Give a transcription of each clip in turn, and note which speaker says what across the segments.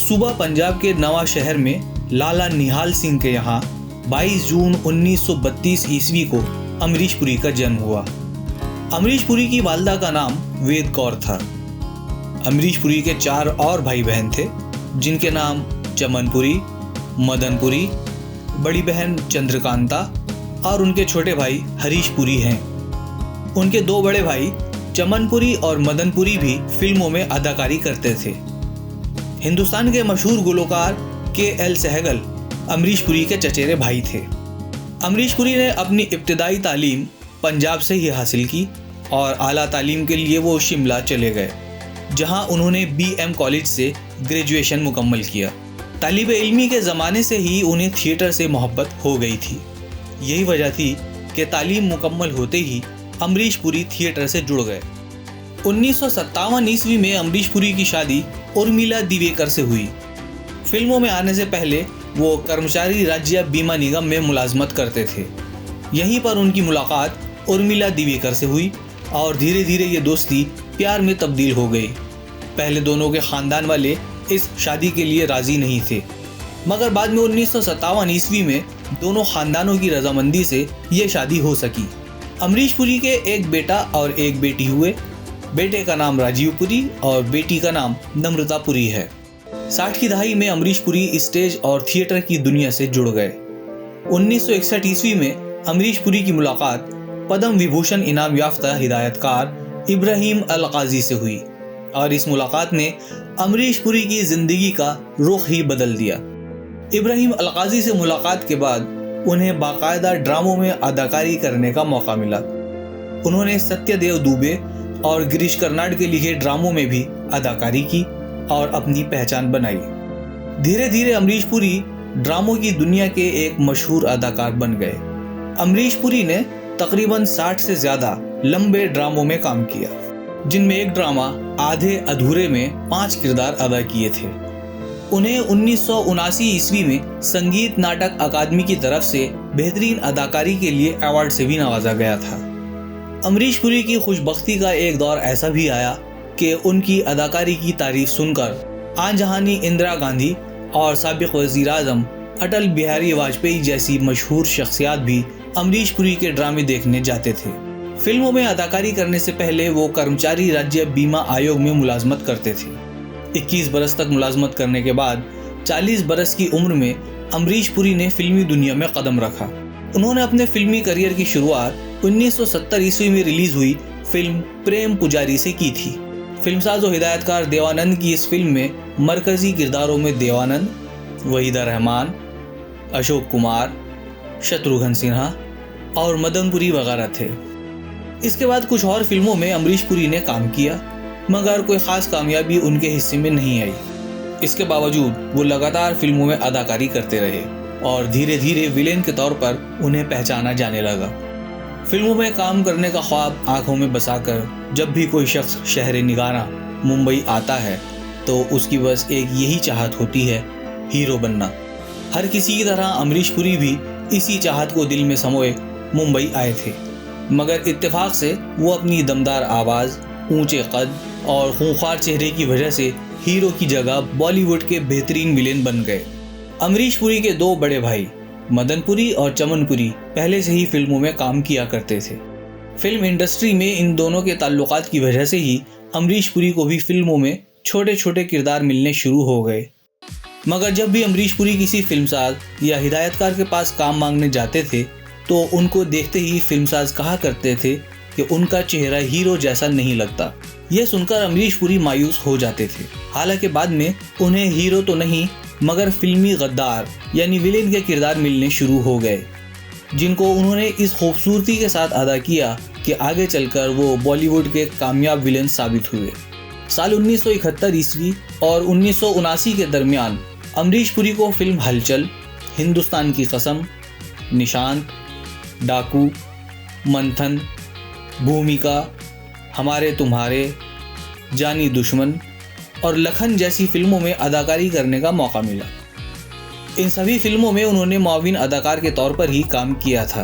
Speaker 1: सूबा पंजाब के नवा शहर में लाला निहाल सिंह के यहाँ 22 जून 1932 ईस्वी को अमरीश पुरी का जन्म हुआ। अमरीश पुरी की वालिदा का नाम वेद कौर था। अमरीश पुरी के 4 और भाई बहन थे, जिनके नाम चमन पुरी, मदन पुरी, बड़ी बहन चंद्रकांता और उनके छोटे भाई हरीश पुरी हैं। उनके 2 बड़े भाई चमन पुरी और मदन पुरी भी फिल्मों में अदाकारी करते थे। हिंदुस्तान के मशहूर गुलकार KL सहगल अमरीश पुरी के चचेरे भाई थे। अमरीश पुरी ने अपनी इब्तिदाई तालीम पंजाब से ही हासिल की और आला तालीम के लिए वो शिमला चले गए, जहां उन्होंने BM कॉलेज से ग्रेजुएशन मुकम्मल किया। तालिब इल्मी के ज़माने से ही उन्हें थिएटर से मोहब्बत हो गई थी। यही वजह थी कि तालीम मुकम्मल होते ही अमरीश पुरी थिएटर से जुड़ गए। 1957 ईस्वी में अमरीश पुरी की शादी उर्मिला दिवेकर से हुई। फिल्मों में आने से पहले वो कर्मचारी राज्य बीमा निगम में मुलाजमत करते थे। यहीं पर उनकी मुलाकात उर्मिला दिवेकर से हुई और धीरे धीरे ये दोस्ती प्यार में तब्दील हो गई। पहले दोनों के ख़ानदान वाले इस शादी के लिए राज़ी नहीं थे, मगर बाद में 1957 ईस्वी में दोनों ख़ानदानों की रजामंदी से ये शादी हो सकी। अमरीश पुरी के एक बेटा और एक बेटी हुए। बेटे का नाम राजीव पुरी और बेटी का नाम नम्रता पुरी है। 60 की दहाई में अमरीश पुरी स्टेज और थिएटर की दुनिया से जुड़ गए। 1961 ईस्वी में अमरीश पुरी की मुलाकात पद्म विभूषण इनाम याफ्ता हिदायतकार इब्राहिम अल-काजी से हुई और इस मुलाकात ने अमरीश पुरी की ज़िंदगी का रुख ही बदल दिया। इब्राहिम अल-काजी से मुलाकात के बाद उन्हें बाकायदा ड्रामों में अदाकारी करने का मौका मिला। उन्होंने सत्यदेव दुबे और गिरीश कर्नाड के लिखे ड्रामों में भी अदाकारी की और अपनी पहचान बनाई। धीरे धीरे अमरीश पुरी ड्रामों की दुनिया के एक मशहूर अदाकार बन गए। अमरीश पुरी ने तकरीबन 60 से ज़्यादा लंबे ड्रामों में काम किया, जिनमें एक ड्रामा आधे अधूरे में 5 किरदार अदा किए थे। उन्हें 1979 ईस्वी में संगीत नाटक अकादमी की तरफ से बेहतरीन अदाकारी के लिए अवार्ड से भी नवाजा गया था। अमरीश पुरी की खुशबख्ती का एक दौर ऐसा भी आया कि उनकी अदाकारी की तारीफ सुनकर आन जहानी इंदिरा गांधी और साबिक वज़ीर आज़म अटल बिहारी वाजपेयी जैसी मशहूर शख्सियात भी अमरीश पुरी के ड्रामे देखने जाते थे। फिल्मों में अदाकारी करने से पहले वो कर्मचारी राज्य बीमा आयोग में मुलाजमत करते थे। 21 बरस तक मुलाजमत करने के बाद 40 बरस की उम्र में अमरीश पुरी ने फिल्मी दुनिया में कदम रखा। उन्होंने अपने फिल्मी करियर की शुरुआत 1970 ईस्वी में रिलीज हुई फिल्म प्रेम पुजारी से की थी। फिल्मसाज और हिदायतकार देवानंद की इस फिल्म में मरकजी किरदारों में देवानंद, वहीदा रहमान, अशोक कुमार, शत्रुघ्न सिन्हा और मदन पुरी वगैरह थे। इसके बाद कुछ और फिल्मों में अमरीश पुरी ने काम किया, मगर कोई ख़ास कामयाबी उनके हिस्से में नहीं आई। इसके बावजूद वो लगातार फिल्मों में अदाकारी करते रहे और धीरे धीरे विलेन के तौर पर उन्हें पहचाना जाने लगा। फिल्मों में काम करने का ख्वाब आंखों में बसाकर जब भी कोई शख्स शहर निगारा मुंबई आता है तो उसकी बस एक यही चाहत होती है, हीरो बनना। हर किसी की तरह अमरीश पुरी भी इसी चाहत को दिल में समोए मुंबई आए थे, मगर इत्तेफाक से वो अपनी दमदार आवाज़, ऊंचे कद और खूंखार चेहरे की वजह से हीरो की जगह बॉलीवुड के बेहतरीन विलेन बन गए। अमरीश पुरी के 2 बड़े भाई मदन पुरी और चमन पुरी पहले से ही फिल्मों में काम किया करते थे। फिल्म इंडस्ट्री में इन दोनों के ताल्लुकात की वजह से ही अमरीश पुरी को भी फिल्मों में छोटे छोटे किरदार मिलने शुरू हो गए। मगर जब भी अमरीश पुरी किसी फिल्मसाज या हिदायतकार के पास काम मांगने जाते थे तो उनको देखते ही फिल्मसाज कहा करते थे कि उनका चेहरा हीरो जैसा नहीं लगता। यह सुनकर अमरीश पुरी मायूस हो जाते थे। हालांकि बाद में उन्हें हीरो तो नहीं मगर फिल्मी गद्दार यानी विलेन के किरदार मिलने शुरू हो गए, जिनको उन्होंने इस खूबसूरती के साथ अदा किया कि आगे चलकर वो बॉलीवुड के कामयाब विलेन साबित हुए। साल 1971 ईस्वी और 1979 के दरमियान अमरीश पुरी को फिल्म हलचल, हिंदुस्तान की कसम, निशांत, डाकू, मंथन, भूमिका, हमारे तुम्हारे, जानी दुश्मन और लखन जैसी फिल्मों में अदाकारी करने का मौका मिला। इन सभी फिल्मों में उन्होंने मुआविन अदाकार के तौर पर ही काम किया था।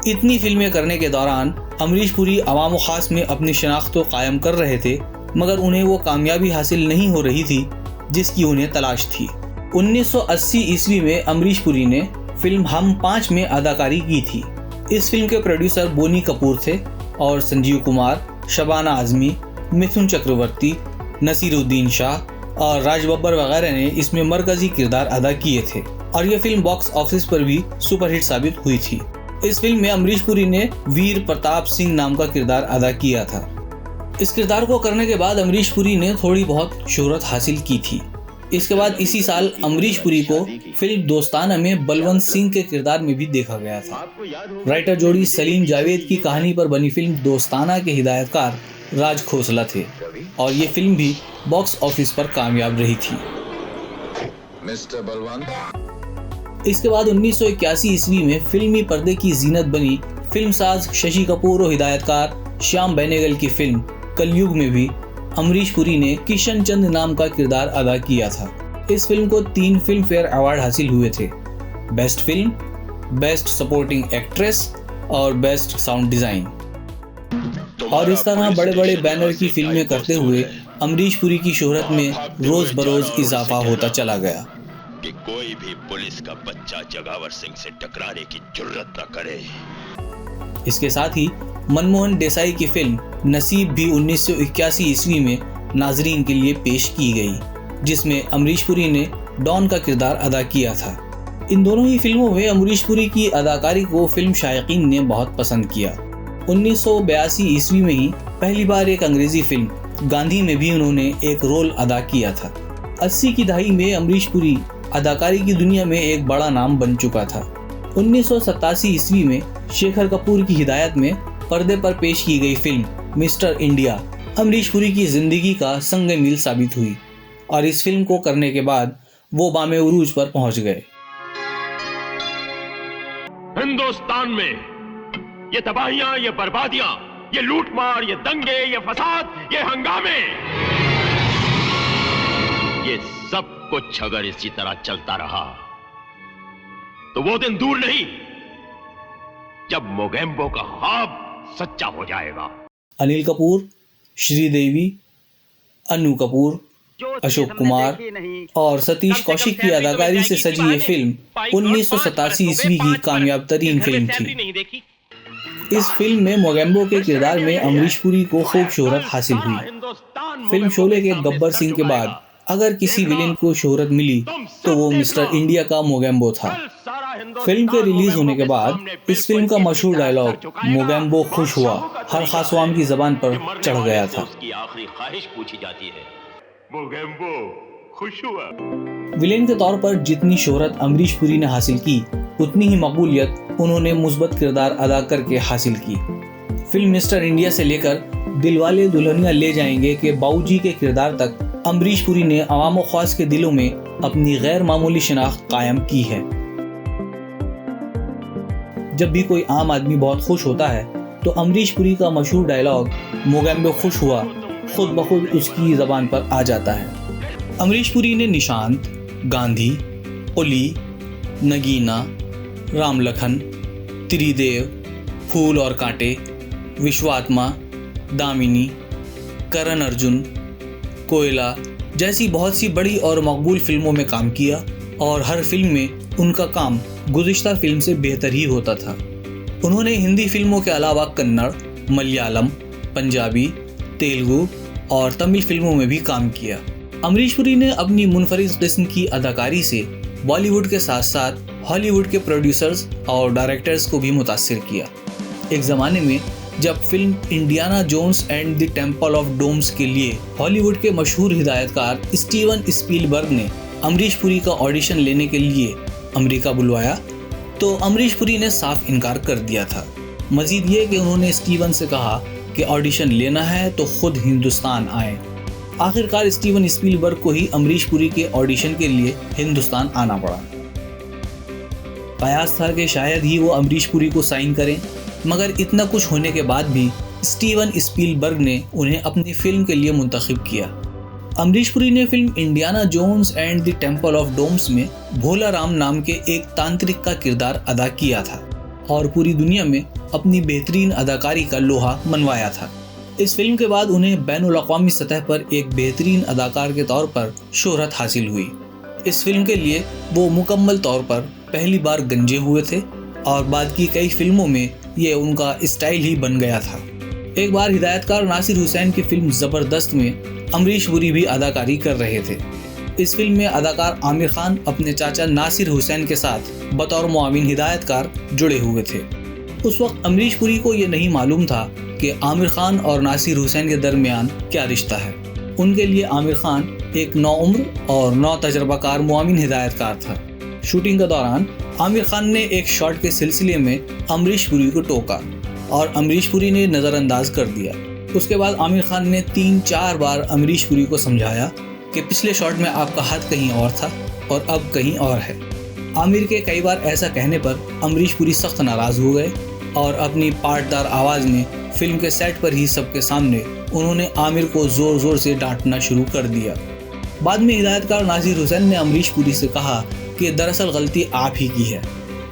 Speaker 1: इतनी फिल्में करने के दौरान अमरीश पुरी अवाम व ख़ास में अपनी शनाख्त तो कायम कर रहे थे, मगर उन्हें वो कामयाबी हासिल नहीं हो रही थी जिसकी उन्हें तलाश थी। 1980 ईस्वी में अमरीश पुरी ने फिल्म हम 5 में अदाकारी की थी। इस फिल्म के प्रोड्यूसर बोनी कपूर थे और संजीव कुमार, शबाना आजमी, मिथुन चक्रवर्ती, नसीरुद्दीन शाह और राज बब्बर वगैरह ने इसमें मरकजी किरदार अदा किए थे और यह फिल्म बॉक्स ऑफिस पर भी सुपरहिट साबित हुई थी। इस फिल्म में अमरीश पुरी ने वीर प्रताप सिंह नाम का किरदार अदा किया था। इस किरदार को करने के बाद अमरीश पुरी ने थोड़ी बहुत शोहरत हासिल की थी। इसके बाद इसी साल अमरीश पुरी को फिल्म दोस्ताना में बलवंत सिंह के किरदार में भी देखा गया था। राइटर जोड़ी सलीम जावेद की कहानी पर बनी फिल्म दोस्ताना के हिदायतकार राज खोसला थे और ये फिल्म भी बॉक्स ऑफिस पर कामयाब रही थी।
Speaker 2: मिस्टर बलवंत।
Speaker 1: इसके बाद 1981 ईस्वी में फिल्मी पर्दे की जीनत बनी फिल्मसाज शशि कपूर और हिदायतकार श्याम बेनेगल की फिल्म कलयुग में भी अमरीश पुरी ने किशन चंद नाम का किरदार अदा किया था। इस फिल्म को 3 फिल्म फेयर अवार्ड हासिल हुए थे, best film, best supporting actress और बेस्ट साउंड डिजाइन। और इस तरह बड़े बड़े बैनर की फिल्में करते हुए अमरीश पुरी की शोहरत में रोज बरोज इजाफा होता चला गया
Speaker 3: कि कोई भी पुलिस का बच्चा जगावर सिंह से टकराने की जुर्रत न करे।
Speaker 1: इसके साथ ही मनमोहन देसाई की फिल्म नसीब भी 1981 ईस्वी में नाजरीन के लिए पेश की गई, जिसमें अमरीश पुरी ने डॉन का किरदार अदा किया था। इन दोनों ही फिल्मों में अमरीश पुरी की अदाकारी को फिल्म शायकीन ने बहुत पसंद किया। 1982 ईस्वी में ही पहली बार एक अंग्रेजी फिल्म गांधी में भी उन्होंने एक रोल अदा किया था। 80 की दहाई में अमरीश पुरी अदाकारी की दुनिया में एक बड़ा नाम बन चुका था। 1987 ईस्वी में शेखर कपूर की हिदायत में पर्दे पर पेश की गई film mister India Amrish Puri की जिंदगी का संग मील साबित हुई और इस फिल्म को करने के बाद वो बामे उरूज पर पहुंच गए।
Speaker 3: हिंदुस्तान में ये तबाहियां, ये बर्बादियां, ये लूटमार, ये दंगे, ये फसाद, ये हंगामे, ये सब कुछ अगर इसी तरह चलता रहा तो वो दिन दूर नहीं जब मोगेम्बो का ख्वाब सच्चा हो जाएगा।
Speaker 1: अनिल कपूर, श्रीदेवी, अनु कपूर, अशोक कुमार और सतीश कौशिक की अदाकारी से सजी ये फिल्म 1987 ईस्वी की कामयाब तरीन फिल्म थी। इस फिल्म में मोगेम्बो के किरदार में अमरीश पुरी को खूब शोहरत हासिल हुई। फिल्म शोले के गब्बर सिंह के बाद अगर किसी विलेन को शोहरत मिली तो वो मिस्टर इंडिया का मोगेम्बो था। फिल्म के रिलीज होने के बाद इस फिल्म का मशहूर डायलॉग मोगेम्बो खुश हुआ हर खासवाम की जबान पर चढ़ गया था।
Speaker 3: आखिरी ख्वाहिश पूछी जाती है, मोगेम्बो खुश हुआ।
Speaker 1: विलेन के तौर पर जितनी शोहरत अमरीश पुरी ने हासिल की उतनी ही मकबूलियत उन्होंने मुस्बत किरदार अदा करके हासिल की। फिल्म मिस्टर इंडिया से लेकर दिलवाले दुल्हनिया ले जाएंगे के बाऊजी के किरदार तक अमरीश पुरी ने अवाम व ख्वास के दिलों में अपनी गैर मामूली शनाख्त कायम की है। जब भी कोई आम आदमी बहुत खुश होता है तो अमरीश पुरी का मशहूर डायलॉग मोगेम्बो खुश हुआ खुद ब खुद उसकी जबान पर आ जाता है। अमरीश पुरी ने निशांत, गांधी, कुली, नगीना, राम लखन, त्रिदेव, फूल और कांटे, विश्वात्मा, दामिनी, करण अर्जुन, कोयला जैसी बहुत सी बड़ी और मकबूल फिल्मों में काम किया और हर फिल्म में उनका काम गुज़िश्ता फिल्म से बेहतर ही होता था। उन्होंने हिंदी फिल्मों के अलावा कन्नड़, मलयालम, पंजाबी, तेलुगु और तमिल फिल्मों में भी काम किया। अमरीश पुरी ने अपनी मुनफरिद किस्म की अदाकारी से बॉलीवुड के साथ साथ हॉलीवुड के प्रोड्यूसर्स और डायरेक्टर्स को भी मुतासिर किया। एक ज़माने में जब film Indiana Jones and the Temple of Dooms के लिए हॉलीवुड के मशहूर हिदायतकार स्टीवन स्पीलबर्ग ने अमरीश पुरी का ऑडिशन लेने के लिए अमेरिका बुलवाया तो अमरीश पुरी ने साफ इनकार कर दिया था। मजीद ये कि उन्होंने स्टीवन से कहा कि ऑडिशन लेना है तो खुद हिंदुस्तान आए। आखिरकार स्टीवन स्पीलबर्ग को ही अमरीश पुरी के ऑडिशन के लिए हिंदुस्तान आना पड़ा। कयास था कि शायद ही वो अमरीश पुरी को साइन करें, मगर इतना कुछ होने के बाद भी स्टीवन स्पीलबर्ग ने उन्हें अपनी फिल्म के लिए मुंतखब किया। अमरीश पुरी ने film Indiana Jones and the Temple of Dooms में भोला राम नाम के एक तांत्रिक का किरदार अदा किया था और पूरी दुनिया में अपनी बेहतरीन अदाकारी का लोहा मनवाया था। इस फिल्म के बाद उन्हें बैनुल-अक़वामी सतह पर एक बेहतरीन अदाकार के तौर पर शोहरत हासिल हुई। इस फिल्म के लिए वो मुकम्मल तौर पर पहली बार गंजे हुए थे और बाद की कई फिल्मों में ये उनका स्टाइल ही बन गया था। एक बार हिदायतकार नासिर हुसैन की फिल्म ज़बरदस्त में अमरीश पुरी भी अदाकारी कर रहे थे। इस फिल्म में अदाकार आमिर खान अपने चाचा नासिर हुसैन के साथ बतौर मुआविन हिदायतकार जुड़े हुए थे। उस वक्त अमरीश पुरी को ये नहीं मालूम था कि आमिर खान और नासिर हुसैन के दरमियान क्या रिश्ता है। उनके लिए आमिर खान एक नौउम्र और नौतजर्बाकार मुआविन हिदायतकार था। शूटिंग के दौरान आमिर खान ने एक शॉट के सिलसिले में अमरीश पुरी को टोका और अमरीश पुरी ने नज़रअंदाज कर दिया। उसके बाद आमिर खान ने 3-4 बार अमरीश पुरी को समझाया कि पिछले शॉट में आपका हाथ कहीं और था और अब कहीं और है। आमिर के कई बार ऐसा कहने पर अमरीश पुरी सख्त नाराज़ हो गए और अपनी पाटदार आवाज़ में फिल्म के सेट पर ही सबके सामने उन्होंने आमिर को ज़ोर ज़ोर से डांटना शुरू कर दिया। बाद में हिदायतकार नासिर हुसैन ने अमरीश पुरी से कहा कि दरअसल गलती आप ही की है,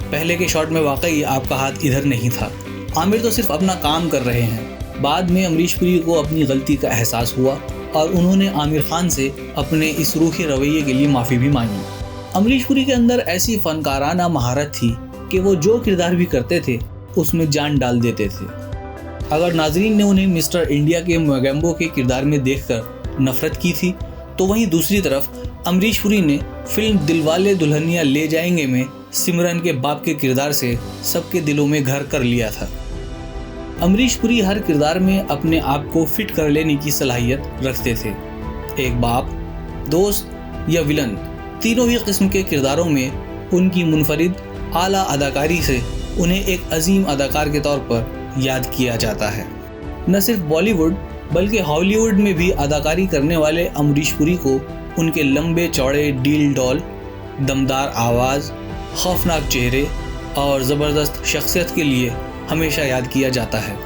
Speaker 1: पहले के शॉट में वाकई आपका हाथ इधर नहीं था, आमिर तो सिर्फ अपना काम कर रहे हैं। बाद में अमरीश पुरी को अपनी गलती का एहसास हुआ और उन्होंने आमिर खान से अपने इस रूखी रवैये के लिए माफ़ी भी मांगी। अमरीश पुरी के अंदर ऐसी फनकाराना महारत थी कि वो जो किरदार भी करते थे उसमें जान डाल देते थे। अगर नाजरीन ने उन्हें मिस्टर इंडिया के मोगेम्बो के किरदार में देखकर नफरत की थी, तो वहीं दूसरी तरफ अमरीश पुरी ने फिल्म दिलवाले दुल्हनिया ले जाएंगे में सिमरन के बाप के किरदार से सबके दिलों में घर कर लिया था। अमरीश पुरी हर किरदार में अपने आप को फिट कर लेने की सलाहियत रखते थे। एक बाप, दोस्त या विलन, तीनों ही किस्म के किरदारों में उनकी मुनफरिद आला अदाकारी से उन्हें एक अजीम अदाकार के तौर पर याद किया जाता है। न सिर्फ बॉलीवुड बल्कि हॉलीवुड में भी अदाकारी करने वाले अमरीश पुरी को उनके लंबे चौड़े डील डॉल, दमदार आवाज़, खौफनाक चेहरे और ज़बरदस्त शख्सियत के लिए हमेशा याद किया जाता है।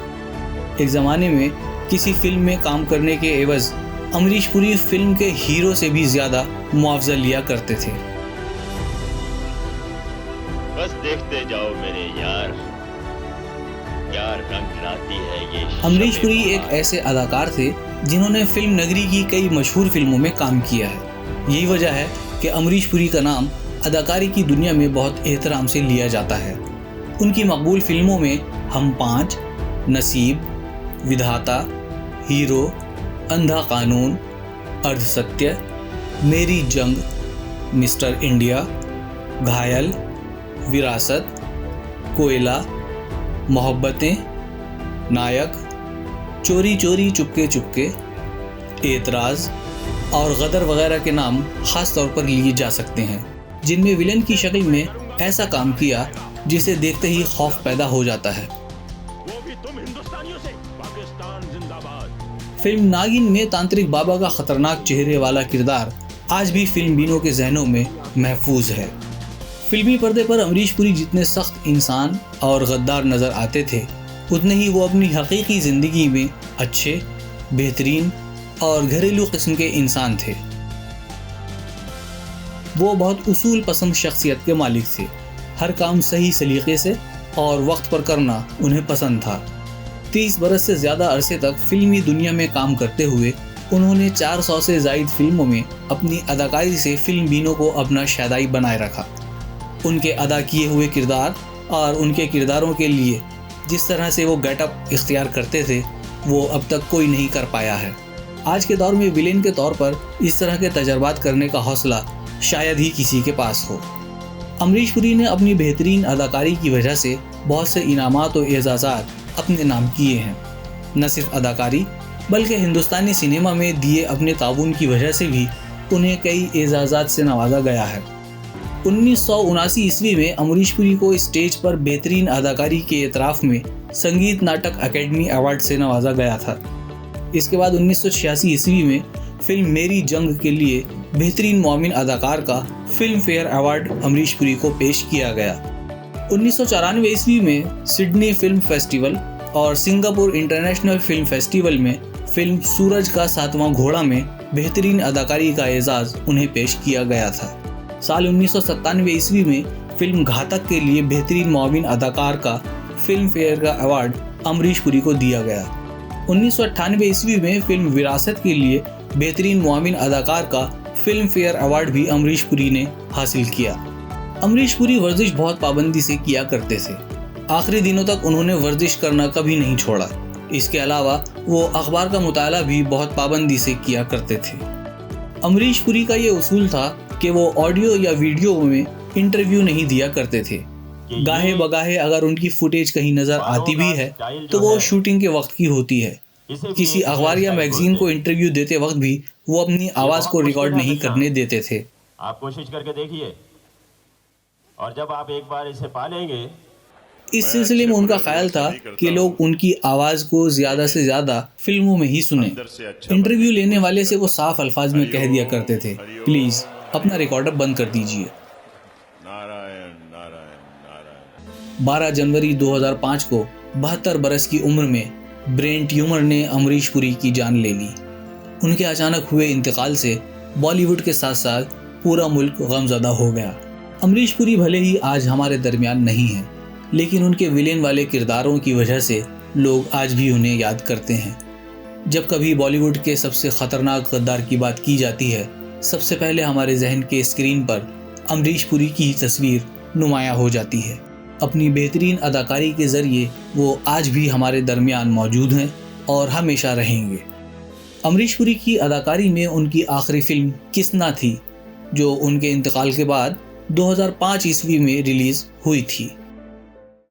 Speaker 1: एक ज़माने में किसी फिल्म में काम करने के एवज़ अमरीश पुरी फिल्म के हीरो से भी ज़्यादा मुआवजा लिया करते थे।
Speaker 3: बस देखते जाओ मेरे यार, क्या रंग लाती है ये।
Speaker 1: अमरीश पुरी एक ऐसे अदाकार थे जिन्होंने फिल्म नगरी की कई मशहूर फिल्मों में काम किया है। यही वजह है कि अमरीश पुरी का नाम अदाकारी की दुनिया में बहुत एहतराम से लिया जाता है। उनकी मकबूल फिल्मों में हम 5, नसीब, विधाता, हीरो, अंधा कानून, अर्धसत्य, मेरी जंग, मिस्टर इंडिया, घायल, विरासत, कोयला, मोहब्बतें, नायक, चोरी चोरी चुपके चुपके, एतराज़ और गदर वगैरह के नाम ख़ास तौर पर लिए जा सकते हैं, जिनमें विलन की शक्ल में ऐसा काम किया जिसे देखते ही खौफ पैदा हो जाता है।
Speaker 3: वो भी तुम हिंदुस्तानियों से, पाकिस्तान जिंदाबाद।
Speaker 1: फिल्म नागिन में तांत्रिक बाबा का खतरनाक चेहरे वाला किरदार आज भी फिल्म बीनों के जहनों में महफूज है। फिल्मी पर्दे पर अमरीश पुरी जितने सख्त इंसान और गद्दार नज़र आते थे, उतने ही वो अपनी हकीकी ज़िंदगी में अच्छे, बेहतरीन और घरेलू किस्म के इंसान थे। वो बहुत उसूल पसंद शख्सियत के मालिक थे। हर काम सही सलीके से और वक्त पर करना उन्हें पसंद था। 30 बरस से ज़्यादा अरसे तक फिल्मी दुनिया में काम करते हुए उन्होंने 400 से ज़ायद फिल्मों में अपनी अदाकारी से फिल्म बीनों को अपना शैदाई बनाए रखा। उनके अदा किए हुए किरदार और उनके किरदारों के लिए जिस तरह से वो गेटअप इख्तियार करते थे, वो अब तक कोई नहीं कर पाया है। आज के दौर में विलेन के तौर पर इस तरह के तजर्बात करने का हौसला शायद ही किसी के पास हो। अमरीश पुरी ने अपनी बेहतरीन अदाकारी की वजह से बहुत से इनामात और एजाज़ात अपने नाम किए हैं। न सिर्फ अदाकारी बल्कि हिंदुस्तानी सिनेमा में दिए अपने ताउन की वजह से भी उन्हें कई एजाज़ात से नवाजा गया है। 1979 ईस्वी में अमरीश पुरी को स्टेज पर बेहतरीन अदाकारी के एतराफ़ में संगीत नाटक अकेडमी अवार्ड से नवाजा गया था। इसके बाद 1986 ईस्वी में फिल्म मेरी जंग के लिए बेहतरीन मुआविन अदाकार का film fair award Amrish Puri को पेश किया गया। 1994 ईस्वी में सिडनी फिल्म फेस्टिवल और सिंगापुर इंटरनेशनल फिल्म फेस्टिवल में फिल्म सूरज का 7वां घोड़ा में बेहतरीन अदाकारी का एजाज़ उन्हें पेश किया गया था। साल 1997 ईस्वी में फिल्म घातक के लिए बेहतरीन मुआविन अदाकार का फिल्म फेयर का अवार्ड अमरीश पुरी को दिया गया। 1998 ईस्वी में फिल्म विरासत के लिए बेहतरीन मुआविन अदाकार का फिल्म फेयर अवार्ड भी अमरीश पुरी ने हासिल किया। अमरीश पुरी वर्जिश बहुत पाबंदी से किया करते थे। आखिरी दिनों तक उन्होंने वर्जिश करना कभी नहीं छोड़ा। इसके अलावा वो अखबार का मुताला भी बहुत पाबंदी से किया करते थे। अमरीश पुरी का ये उसूल था कि वो ऑडियो या वीडियो में इंटरव्यू नहीं दिया करते थे। गाहे बगाहे अगर उनकी फुटेज कहीं नजर आती भी है तो वो शूटिंग के वक्त की होती है। किसी अखबार या मैगजीन को इंटरव्यू देते वक्त भी वो अपनी आवाज को रिकॉर्ड नहीं करने देते थे।
Speaker 4: आप कोशिश करके देखिए और जब आप एक बार इसे पा लेंगे।
Speaker 1: इस सिलसिले में उनका ख्याल था कि लोग उनकी आवाज को ज्यादा से ज्यादा फिल्मों में ही सुने। इंटरव्यू लेने वाले से वो साफ अल्फाज में कह दिया करते थे, प्लीज अपना रिकॉर्डर बंद कर दीजिए। 12 जनवरी 2005 को 72 बरस की उम्र में ब्रेन ट्यूमर ने अमरीश पुरी की जान ले ली। उनके अचानक हुए इंतकाल से बॉलीवुड के साथ साथ पूरा मुल्क गमज़दा हो गया। अमरीश पुरी भले ही आज हमारे दरमियान नहीं हैं, लेकिन उनके विलेन वाले किरदारों की वजह से लोग आज भी उन्हें याद करते हैं। जब कभी बॉलीवुड के सबसे ख़तरनाक गद्दार की बात की जाती है, सबसे पहले हमारे जहन के स्क्रीन पर अमरीश पुरी की तस्वीर नुमायां हो जाती है। अपनी बेहतरीन अदाकारी के ज़रिए वो आज भी हमारे दरमियान मौजूद हैं और हमेशा रहेंगे। अमरीश पुरी की अदाकारी में उनकी आखिरी फिल्म किसना थी, जो उनके इंतकाल के बाद 2005 ईस्वी में रिलीज़ हुई थी।